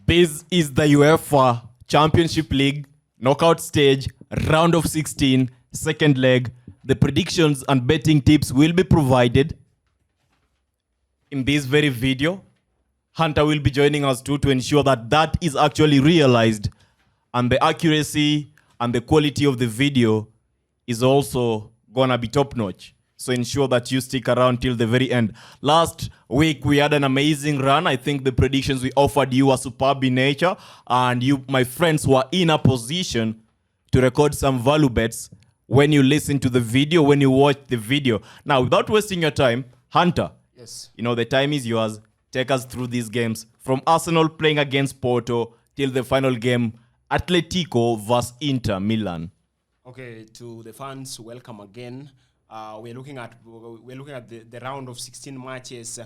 This is the UEFA Championship League knockout stage, round of 16, second leg. The predictions and betting tips will be provided in this very video. Hunter will be joining us too to ensure that that is actually realized, and the accuracy and the quality of the video is also gonna be top notch. So ensure that you stick around till the very end. Last week we had an amazing run. I think the predictions we offered you were superb in nature, and you, my friends, were in a position to record some value bets when you listen to the video, when you watch the video. Now, without wasting your time, Hunter, yes, you know the time is yours. Take us through these games from Arsenal playing against Porto till the final game, Atletico versus Inter Milan. Okay, to the fans, welcome again. We're looking at the round of 16 matches.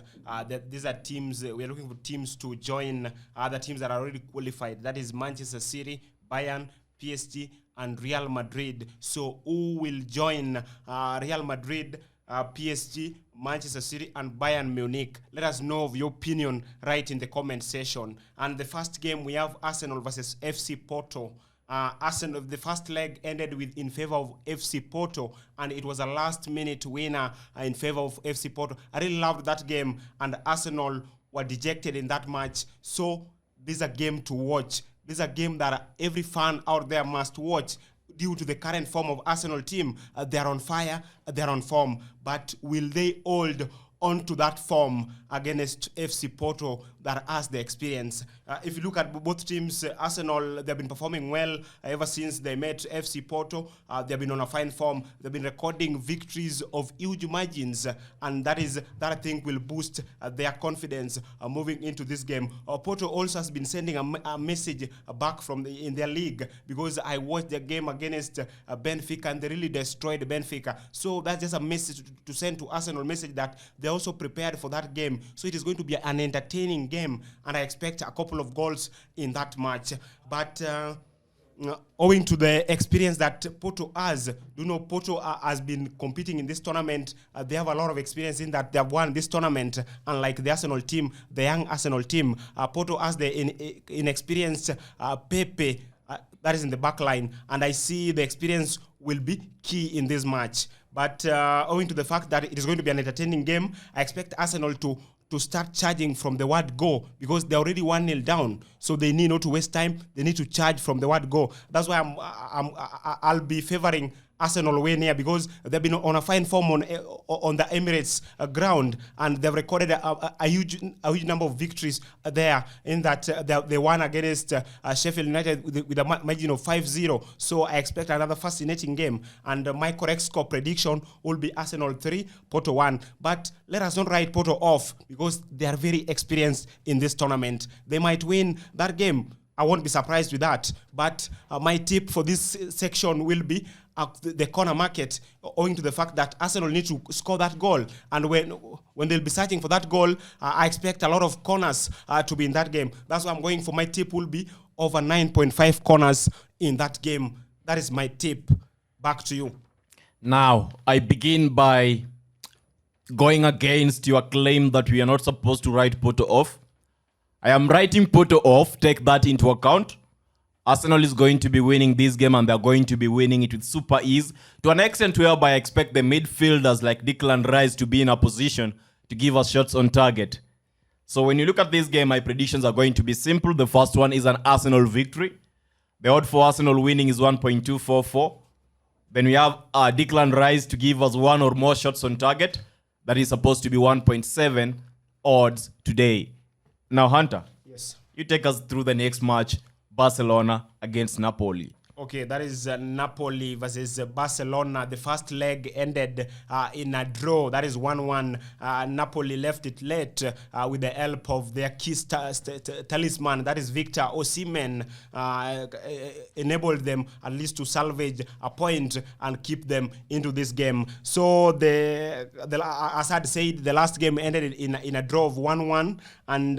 These are teams. We're looking for teams to join other teams that are already qualified. That is Manchester City, Bayern, PSG, and Real Madrid. So who will join Real Madrid, PSG, Manchester City, and Bayern Munich? Let us know of your opinion right in the comment section. And the first game, we have Arsenal versus FC Porto. Arsenal, the first leg ended in favor of FC Porto, and it was a last-minute winner in favor of FC Porto. I really loved that game, and Arsenal were dejected in that match. So this is a game to watch. This is a game that every fan out there must watch due to the current form of Arsenal team. They are on fire, they are on form, but will they hold onto that form against FC Porto that has the experience? If you look at both teams, Arsenal, they've been performing well ever since they met FC Porto. They've been on a fine form. They've been recording victories of huge margins, and that I think will boost their confidence moving into this game. Porto also has been sending a message back in their league, because I watched their game against Benfica, and they really destroyed Benfica. So that's just a message to send to Arsenal, message that they're also prepared for that game. So it is going to be an entertaining game, and I expect a couple of goals in that match. But owing to the experience that Porto has, Porto has been competing in this tournament. They have a lot of experience in that they have won this tournament, unlike the Arsenal team, the young Arsenal team. Porto has the inexperienced Pepe, that is in the back line, and I see the experience will be key in this match. But owing to the fact that it is going to be an entertaining game, I expect Arsenal to start charging from the word go, because they're already 1-0 down. So they need not to waste time. They need to charge from the word go. That's why I'll be favoring Arsenal way near, because they've been on a fine form on the Emirates ground, and they've recorded a huge number of victories there, in that they won against Sheffield United with a margin of 5-0. So I expect another fascinating game, and my correct score prediction will be Arsenal 3, Porto 1. But let us not write Porto off, because they are very experienced in this tournament. They might win that game. I won't be surprised with that. But my tip for this section will be the corner market, owing to the fact that Arsenal need to score that goal. And when they'll be searching for that goal, I expect a lot of corners to be in that game. That's why I'm going for. My tip will be over 9.5 corners in that game. That is my tip. Back to you. Now, I begin by going against your claim that we are not supposed to write Porto off. I am writing Porto off. Take that into account. Arsenal is going to be winning this game, and they're going to be winning it with super ease, to an extent whereby I expect the midfielders like Declan Rice to be in a position to give us shots on target. So when you look at this game, my predictions are going to be simple. The first one is an Arsenal victory. The odd for Arsenal winning is 1.244. Then we have Declan Rice to give us one or more shots on target. That is supposed to be 1.7 odds today. Now, Hunter, yes, you take us through the next match, Barcelona against Napoli. Okay, that is Napoli versus Barcelona. The first leg ended in a draw. That is 1-1. Napoli left it late with the help of their key talisman. That is Victor Osimhen. Enabled them at least to salvage a point and keep them into this game. So, as I said, the last game ended in a draw of 1-1. And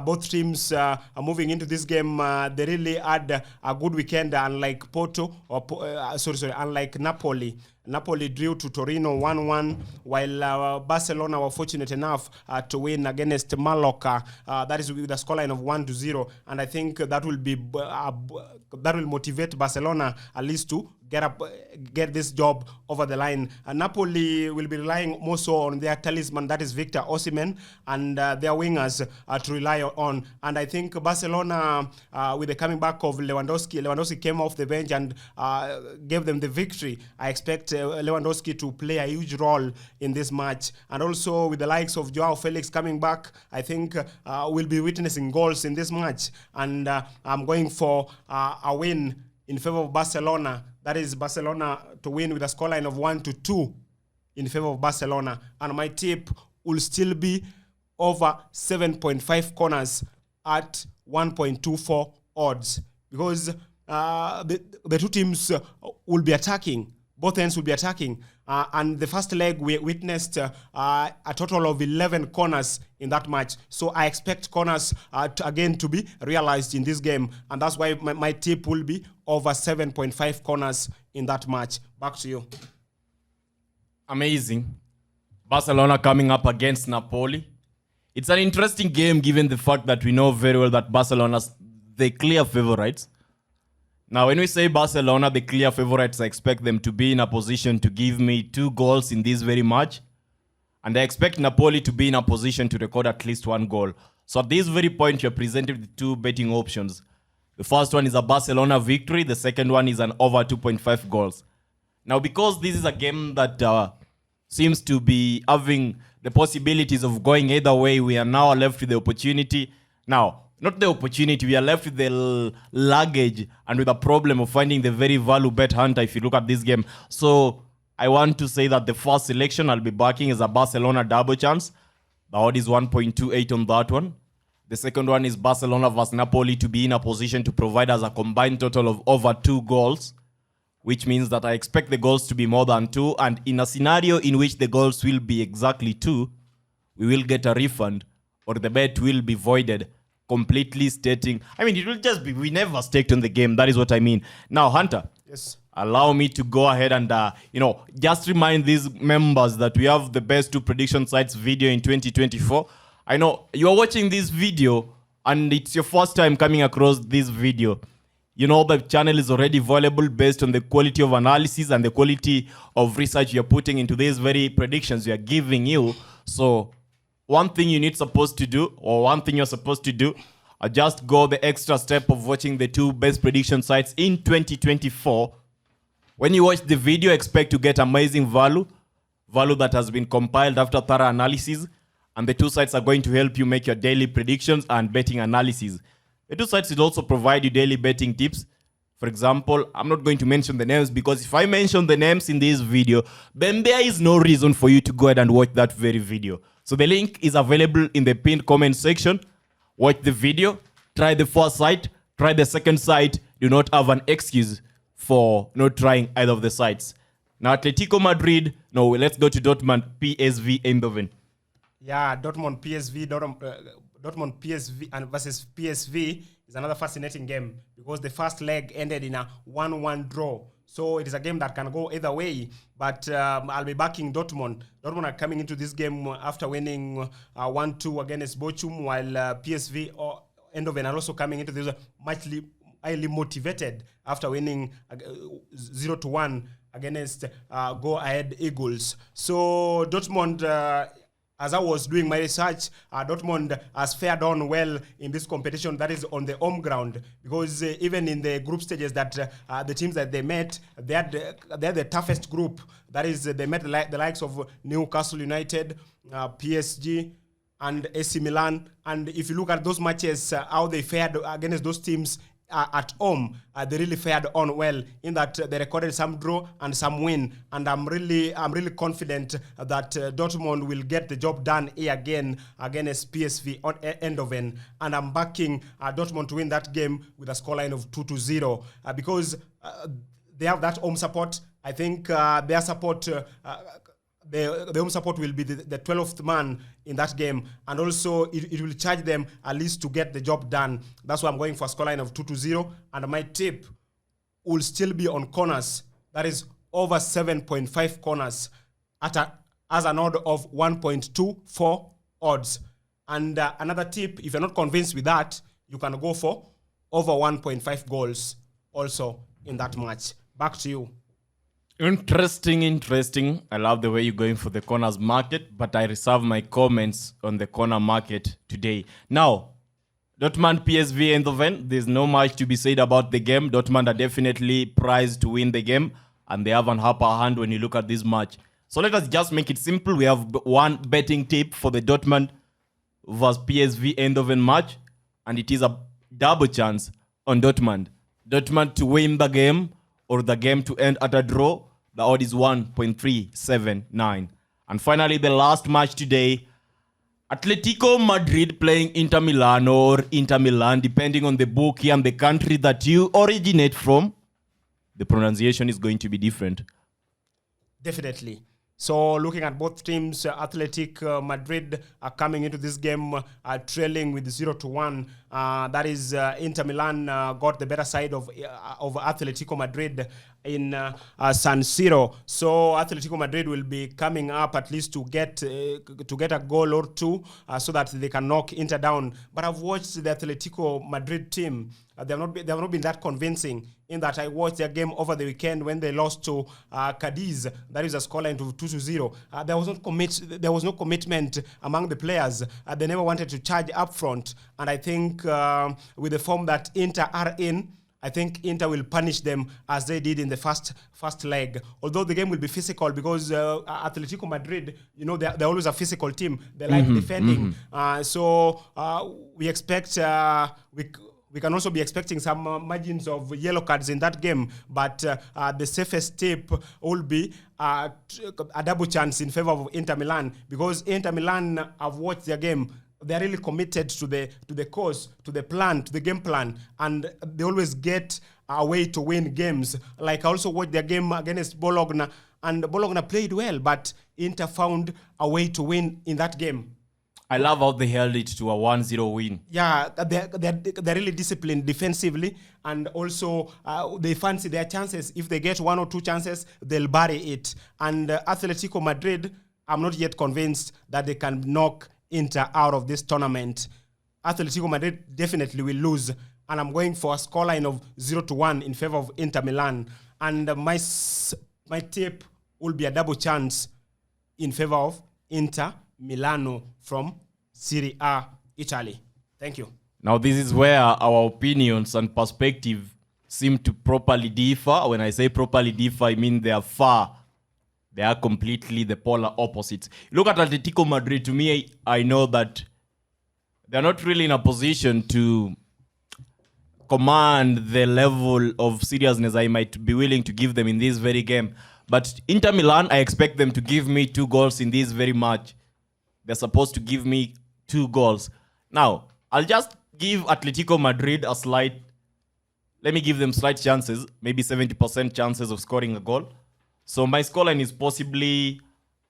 both teams are moving into this game. They really had a good weekend, unlike Porto, unlike Napoli. Napoli drew to Torino 1-1, while Barcelona were fortunate enough to win against Mallorca. That is with a scoreline of 1-0, and I think that will be that will motivate Barcelona at least to get this job over the line. Napoli will be relying more so on their talisman, that is Victor Osimhen, and their wingers to rely on. And I think Barcelona, with the coming back of Lewandowski came off the bench and gave them the victory. I expect Lewandowski to play a huge role in this match. And also with the likes of Joao Felix coming back, I think we'll be witnessing goals in this match. And I'm going for a win in favor of Barcelona. That is Barcelona to win with a scoreline of 1-2 in favor of Barcelona. And my tip will still be over 7.5 corners at 1.24 odds. Because the two teams will be attacking. Both ends will be attacking. And the first leg, we witnessed a total of 11 corners in that match. So I expect corners to be realized in this game. And that's why my tip will be over 7.5 corners in that match. Back to you. Amazing. Barcelona coming up against Napoli. It's an interesting game given the fact that we know very well that Barcelona's the clear favorites. Now, when we say Barcelona, the clear favorites, I expect them to be in a position to give me 2 goals in this very match. And I expect Napoli to be in a position to record at least 1 goal. So at this very point, you're presented with 2 betting options. The first one is a Barcelona victory. The second one is an over 2.5 goals. Now, because this is a game that seems to be having the possibilities of going either way, we are now left with the opportunity. Now, not the opportunity, we are left with the luggage and with the problem of finding the very value bet hunter if you look at this game. So I want to say that the first selection I'll be backing is a Barcelona double chance. The odd is 1.28 on that one. The second one is Barcelona vs Napoli to be in a position to provide us a combined total of over 2 goals, which means that I expect the goals to be more than 2. And in a scenario in which the goals will be exactly 2, we will get a refund or the bet will be voided. Completely stating, it will just be, we never staked on the game. That is what I mean. Now, Hunter, yes, allow me to go ahead and, just remind these members that we have the best 2 prediction sites video in 2024. I know you are watching this video and it's your first time coming across this video. You know the channel is already valuable based on the quality of analysis and the quality of research you're putting into these very predictions we are giving you. So, one thing you're supposed to do, just go the extra step of watching the 2 best prediction sites in 2024. When you watch the video, expect to get amazing value that has been compiled after thorough analysis, and the 2 sites are going to help you make your daily predictions and betting analysis. The 2 sites will also provide you daily betting tips. For example, I'm not going to mention the names because if I mention the names in this video, then there is no reason for you to go ahead and watch that very video. So the link is available in the pinned comment section. Watch the video, try the first site, try the second site. Do not have an excuse for not trying either of the sites. Now, Atletico Madrid. No, let's go to Dortmund, PSV Eindhoven. Yeah, Dortmund PSV and versus PSV is another fascinating game because the first leg ended in a 1-1 draw. So it is a game that can go either way, but I'll be backing Dortmund. Dortmund are coming into this game after winning 1-2 against Bochum, while PSV or Eindhoven are also coming into this much highly motivated after winning 0-1 against Go Ahead Eagles. So Dortmund, as I was doing my research, Dortmund has fared on well in this competition that is on the home ground because even in the group stages that the teams that they met, they're the toughest group. That is, they met the likes of Newcastle United, PSG, and AC Milan. And if you look at those matches, how they fared against those teams at home, they really fared on well in that they recorded some draw and some win, and I'm really confident that Dortmund will get the job done here again against PSV on Eindhoven, and I'm backing Dortmund to win that game with a scoreline of 2-0 because they have that home support. I think their support. The home support will be the 12th man in that game, and also it will charge them at least to get the job done. That's why I'm going for a scoreline of 2-0, and my tip will still be on corners. That is over 7.5 corners as an odd of 1.24 odds. And another tip, if you're not convinced with that, you can go for over 1.5 goals also in that match. Back to you. Interesting. I love the way you're going for the corners market, but I reserve my comments on the corner market today. Now, Dortmund PSV Eindhoven, there's no much to be said about the game. Dortmund are definitely prized to win the game, and they have an upper hand when you look at this match. So let us just make it simple. We have one betting tip for the Dortmund versus PSV Eindhoven match, and it is a double chance on Dortmund. Dortmund to win the game or the game to end at a draw. The odd is 1.379. And finally, the last match today, Atletico Madrid playing Inter Milan or Inter Milan, depending on the bookie and the country that you originate from. The pronunciation is going to be different. Definitely. So looking at both teams, Atletico Madrid are coming into this game trailing with 0-1. That is Inter Milan got the better side of Atletico Madrid in San Siro. So Atletico Madrid will be coming up at least to get a goal or two so that they can knock Inter down. But I've watched the Atletico Madrid team. They have not been that convincing in that I watched their game over the weekend when they lost to Cadiz. That is a scoreline to 2-0. There was no commitment among the players. They never wanted to charge up front. And I think with the form that Inter are in, I think Inter will punish them as they did in the first leg. Although the game will be physical because Atletico Madrid, they're always a physical team. They like defending. So we expect... We can also be expecting some margins of yellow cards in that game, but the safest tip will be a double chance in favor of Inter Milan, because Inter Milan, I've watched their game. They're really committed to the course, to the plan, to the game plan, and they always get a way to win games. Like I also watched their game against Bologna, and Bologna played well, but Inter found a way to win in that game. I love how they held it to a 1-0 win. Yeah, they're really disciplined defensively, and also they fancy their chances. If they get one or two chances, they'll bury it. And Atletico Madrid, I'm not yet convinced that they can knock Inter out of this tournament. Atletico Madrid definitely will lose, and I'm going for a scoreline of 0-1 in favor of Inter Milan. And my tip will be a double chance in favor of Inter Milano from Serie A, Italy. Thank you. Now, this is where our opinions and perspective seem to properly differ. When I say properly differ, I mean they are completely the polar opposites. Look at Atletico Madrid. To me, I know that they're not really in a position to command the level of seriousness I might be willing to give them in this very game. But Inter Milan, I expect them to give me 2 goals in this very match. They're supposed to give me 2 goals. Now, I'll just give Atletico Madrid let me give them slight chances, maybe 70% chances of scoring a goal. So my scoreline is possibly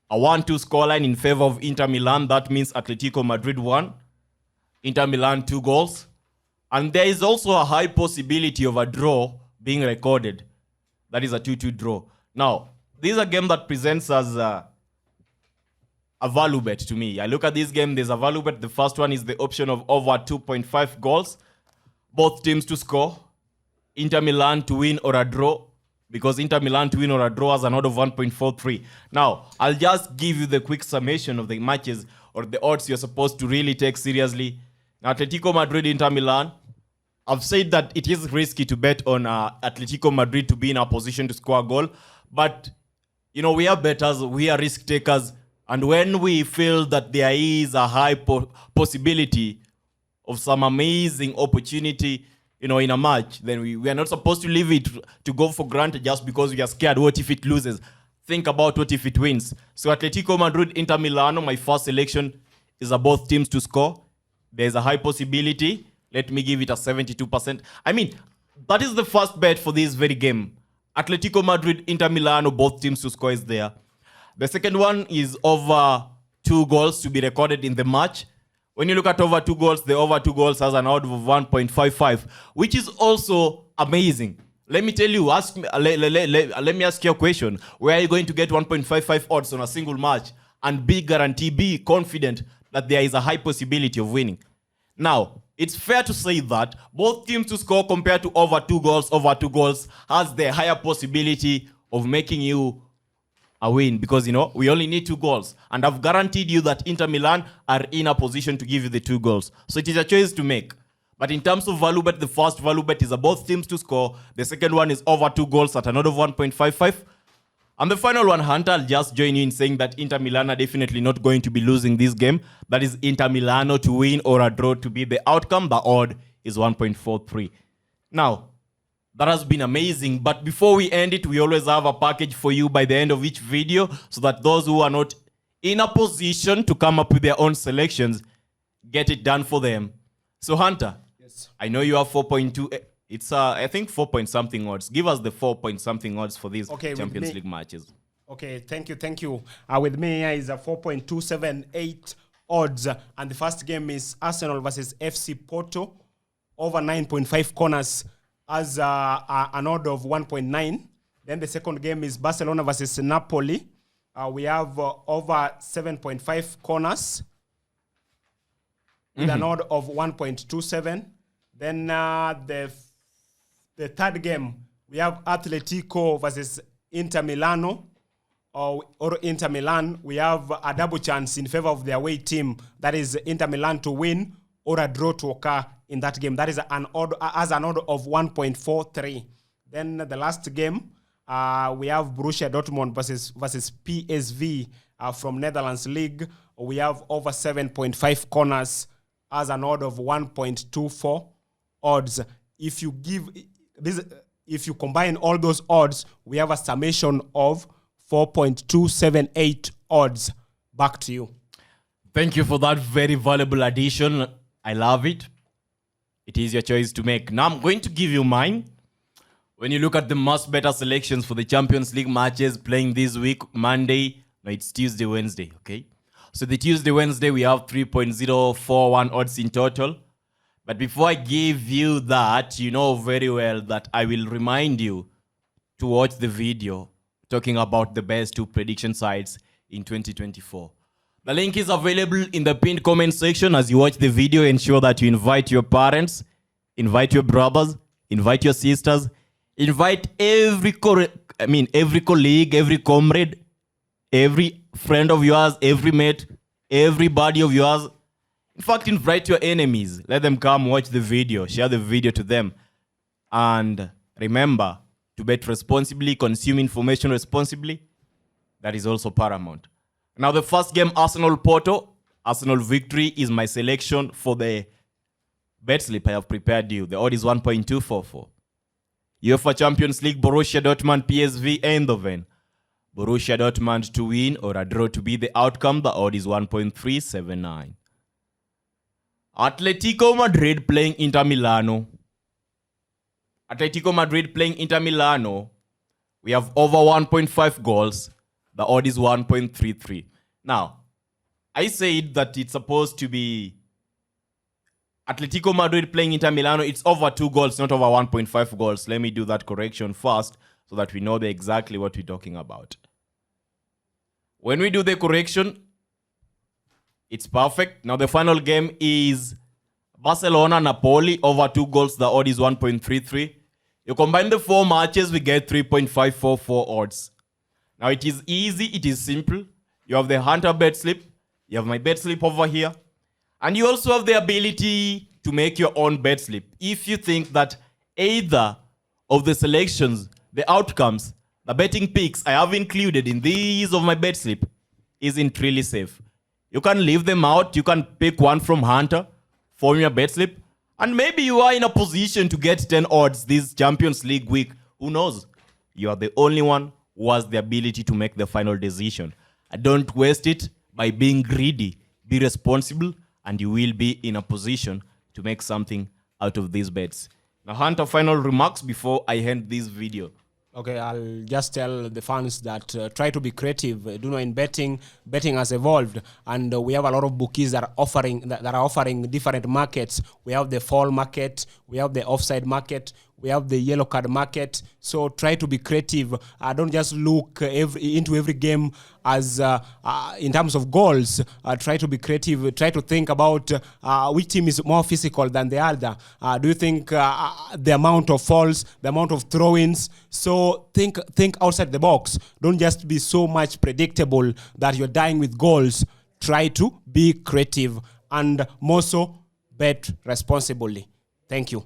a 1-2 scoreline in favor of Inter Milan. That means Atletico Madrid 1, Inter Milan 2 goals. And there is also a high possibility of a draw being recorded. That is a 2-2 draw. Now, this is a game that presents as a value bet to me. I look at this game, there's a value bet. The first one is the option of over 2.5 goals. Both teams to score. Inter Milan to win or a draw, because Inter Milan to win or a draw has an odd of 1.43. Now, I'll just give you the quick summation of the matches or the odds you're supposed to really take seriously. Now, Atletico Madrid, Inter Milan. I've said that it is risky to bet on Atletico Madrid to be in a position to score a goal. But, we are bettors, we are risk takers. And when we feel that there is a high possibility of some amazing opportunity, in a match, then we are not supposed to leave it to go for granted just because we are scared. What if it loses? Think about what if it wins. So Atletico Madrid, Inter Milano, my first selection is both teams to score. There's a high possibility. Let me give it a 72%. I mean, that is the first bet for this very game. Atletico Madrid, Inter Milano, both teams to score is there. The second one is over 2 goals to be recorded in the match. When you look at over 2 goals, the over 2 goals has an odd of 1.55, which is also amazing. Let me tell you, let me ask you a question. Where are you going to get 1.55 odds on a single match and be confident that there is a high possibility of winning? Now, it's fair to say that both teams to score compared to over two goals has the higher possibility of making you a win, because we only need 2 goals, and I've guaranteed you that Inter Milan are in a position to give you the 2 goals. So it is a choice to make. But in terms of value bet, the first value bet is both teams to score. The second one is over 2 goals at an odd of 1.55. And the final one, Hunter, I'll just join you in saying that Inter Milan are definitely not going to be losing this game. That is Inter Milano to win or a draw to be the outcome. The odd is 1.43. Now, that has been amazing. But before we end it, we always have a package for you by the end of each video, so that those who are not in a position to come up with their own selections get it done for them. So, Hunter, yes, I know you have 4.2. It's, I think, 4 point something odds. Give us the 4 point something odds for these Champions League matches. Okay, thank you. With me here is a 4.278 odds. And the first game is Arsenal versus FC Porto. Over 9.5 corners as an odd of 1.9. Then the second game is Barcelona versus Napoli. We have over 7.5 corners with an odd of 1.27. Then the third game, we have Atletico versus Inter Milano, or Inter Milan. We have a double chance in favor of the away team. That is Inter Milan to win or a draw to occur in that game. That is an odd of 1.43. Then the last game, we have Borussia Dortmund versus PSV from Netherlands League. We have over 7.5 corners as an odd of 1.24 odds. If you combine all those odds, we have a summation of 4.278 odds. Back to you. Thank you for that very valuable addition. I love it. It is your choice to make. Now I'm going to give you mine. When you look at the most better selections for the Champions League matches playing this week, Monday, no, it's Tuesday, Wednesday, okay? So the Tuesday, Wednesday, we have 3.041 odds in total. But before I give you that, you know very well that I will remind you to watch the video talking about the best 2 prediction sites in 2024. The link is available in the pinned comment section. As you watch the video, ensure that you invite your parents, invite your brothers, invite your sisters, invite every colleague, every comrade, every friend of yours, every mate, everybody of yours. In fact, invite your enemies. Let them come watch the video. Share the video to them. And remember to bet responsibly, consume information responsibly. That is also paramount. Now, the first game, Arsenal-Porto. Arsenal victory is my selection for the bet slip I have prepared you. The odd is 1.244. UEFA Champions League, Borussia Dortmund, PSV, Eindhoven. Borussia Dortmund to win or a draw to be the outcome. The odd is 1.379. Atletico Madrid playing Inter Milano. Atletico Madrid playing Inter Milano. We have over 1.5 goals. The odd is 1.33. Now, I said that it's supposed to be Atletico Madrid playing Inter Milano. It's over 2 goals, not over 1.5 goals. Let me do that correction first so that we know exactly what we're talking about. When we do the correction, it's perfect. Now, the final game is Barcelona-Napoli, over 2 goals. The odd is 1.33. You combine the 4 matches, we get 3.544 odds. Now, it is easy. It is simple. You have the Hunter bet slip. You have my bet slip over here. And you also have the ability to make your own bet slip. If you think that either of the selections, the outcomes, the betting picks I have included in these of my bet slip isn't really safe, you can leave them out. You can pick one from Hunter, form your bet slip, and maybe you are in a position to get 10 odds this Champions League week. Who knows? You are the only one who has the ability to make the final decision. Don't waste it by being greedy. Be responsible, and you will be in a position to make something out of these bets. Now, Hunter, final remarks before I end this video. Okay, I'll just tell the fans that try to be creative. Do know in betting has evolved, and we have a lot of bookies that are offering different markets. We have the fall market, we have the offside market, We have the yellow card market. So try to be creative. Don't just look into every game as in terms of goals. Try to be creative. Try to think about which team is more physical than the other. Do you think the amount of falls, the amount of throw-ins? So think outside the box. Don't just be so much predictable that you're dying with goals. Try to be creative and more so bet responsibly. Thank you.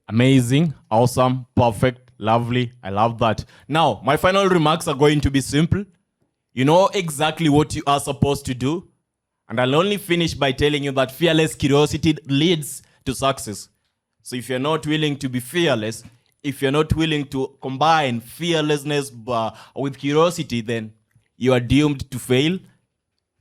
Amazing, awesome, perfect, lovely. I love that. Now, my final remarks are going to be simple. You know exactly what you are supposed to do. And I'll only finish by telling you that fearless curiosity leads to success. So if you're not willing to be fearless, if you're not willing to combine fearlessness with curiosity, then you are doomed to fail.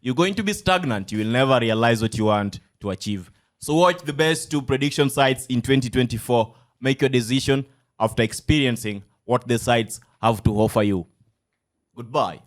You're going to be stagnant. You will never realize what you want to achieve. So watch the best 2 prediction sites in 2024. Make your decision after experiencing what the sites have to offer you. Goodbye.